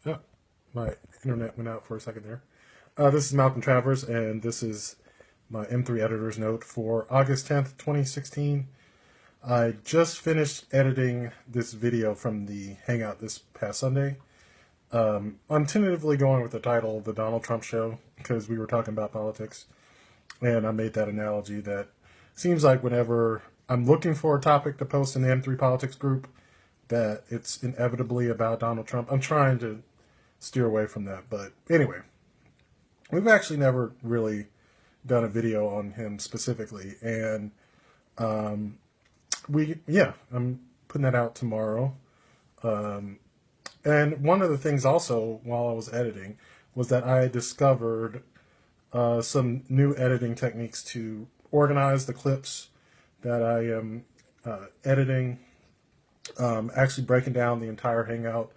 Oh, my internet went out for a second there. This is Malcolm Travers, and this is my M3 editor's note for August 10th, 2016. I just finished editing this video from the Hangout this past Sunday. I'm tentatively going with the title, The Donald Trump Show, because we were talking about politics, and I made that analogy that seems like whenever I'm looking for a topic to post in the M3 politics group, that it's inevitably about Donald Trump. I'm trying to steer away from that, but anyway, we've actually never really done a video on him specifically, and I'm putting that out tomorrow. And one of the things also while I was editing was that I discovered some new editing techniques to organize the clips that I am editing, actually breaking down the entire Hangout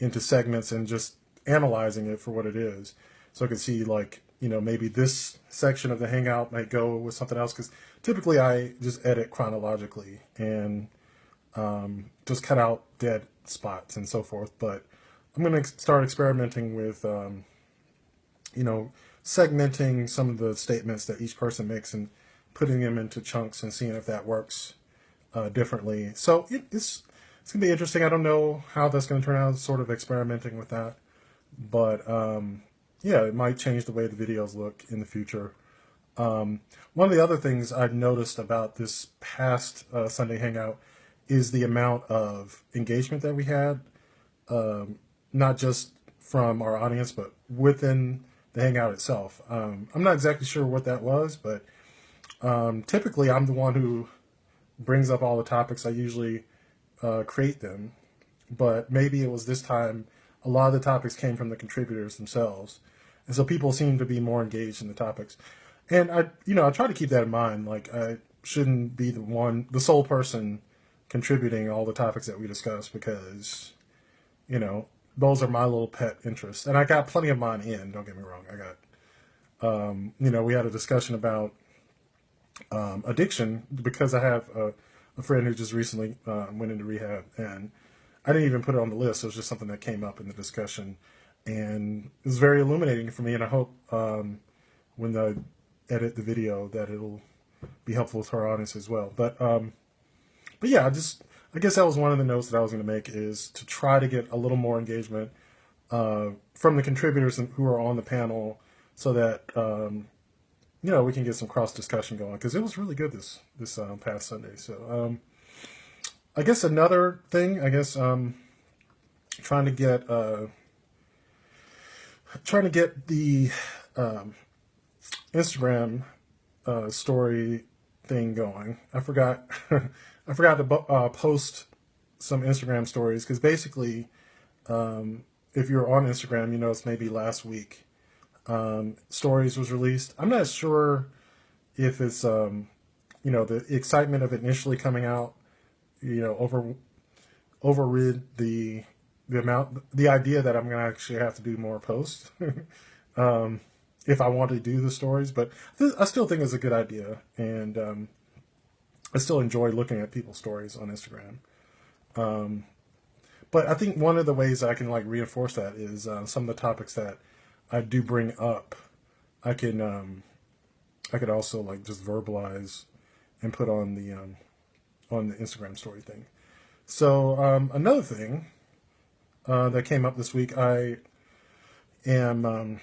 into segments and just analyzing it for what it is. So I can see, like, maybe this section of the Hangout might go with something else, because typically I just edit chronologically and just cut out dead spots and so forth. But I'm going to start experimenting with, segmenting some of the statements that each person makes and putting them into chunks and seeing if that works differently. So it's going to be interesting. I don't know how that's going to turn out, sort of experimenting with that. But it might change the way the videos look in the future. One of the other things I've noticed about this past Sunday Hangout is the amount of engagement that we had, not just from our audience, but within the Hangout itself. I'm not exactly sure what that was, but typically I'm the one who brings up all the topics. I usually create them, but maybe it was this time a lot of the topics came from the contributors themselves, and so people seem to be more engaged in the topics. And I try to keep that in mind. Like, I shouldn't be the sole person contributing all the topics that we discuss, because those are my little pet interests, and I got plenty of mine in. Don't get me wrong. I got we had a discussion about addiction, because I have a friend who just recently went into rehab, and I didn't even put it on the list. It was just something that came up in the discussion, and it was very illuminating for me. And I hope when I edit the video that it'll be helpful to our audience as well. But yeah, I guess that was one of the notes that I was going to make, is to try to get a little more engagement from the contributors who are on the panel, so that we can get some cross discussion going, because it was really good this past Sunday. So I guess another thing, trying to get the Instagram story thing going. I forgot to post some Instagram stories, because basically, if you're on Instagram, it's maybe last week stories was released. I'm not sure if it's the excitement of it initially coming out overrid the idea that I'm going to actually have to do more posts if I want to do the stories. But I still think it's a good idea, and I still enjoy looking at people's stories on Instagram. But I think one of the ways I can reinforce that is some of the topics that I do bring up, I could also just verbalize and put on the Instagram story thing. So another thing that came up this week, I am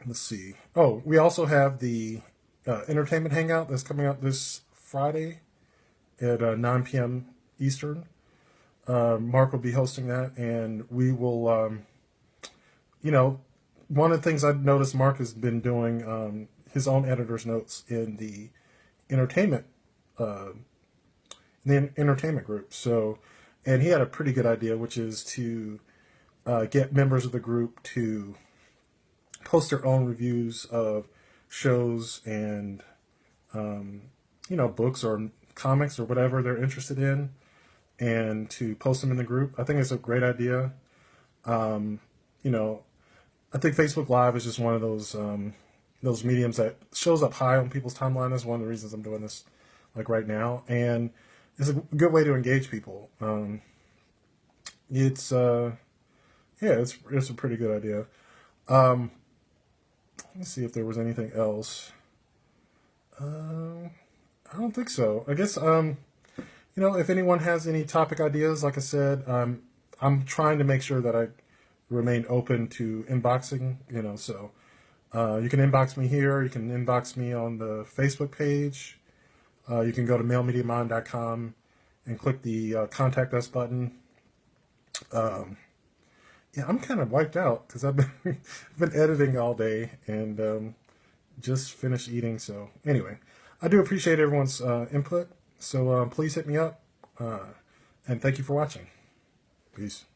let's see. Oh, we also have the entertainment hangout that's coming out this Friday at 9 p.m. Eastern. Mark will be hosting that, and we will, one of the things I've noticed Mark has been doing his own editor's notes in the entertainment group. So, and he had a pretty good idea, which is to get members of the group to post their own reviews of shows and books or comics or whatever they're interested in, and to post them in the group. I think it's a great idea. I think Facebook Live is just one of those mediums that shows up high on people's timeline. That's one of the reasons I'm doing this right now, and it's a good way to engage people. It's yeah, it's a pretty good idea. Um, let me see if there was anything else. I don't think so. I guess if anyone has any topic ideas, like I said, I'm trying to make sure that I remain open to inboxing. So you can inbox me here. You can inbox me on the Facebook page. You can go to mailmediamind.com and click the contact us button. Yeah, I'm kind of wiped out because I've been been editing all day and just finished eating. So anyway, I do appreciate everyone's input. So please hit me up, and thank you for watching. Peace.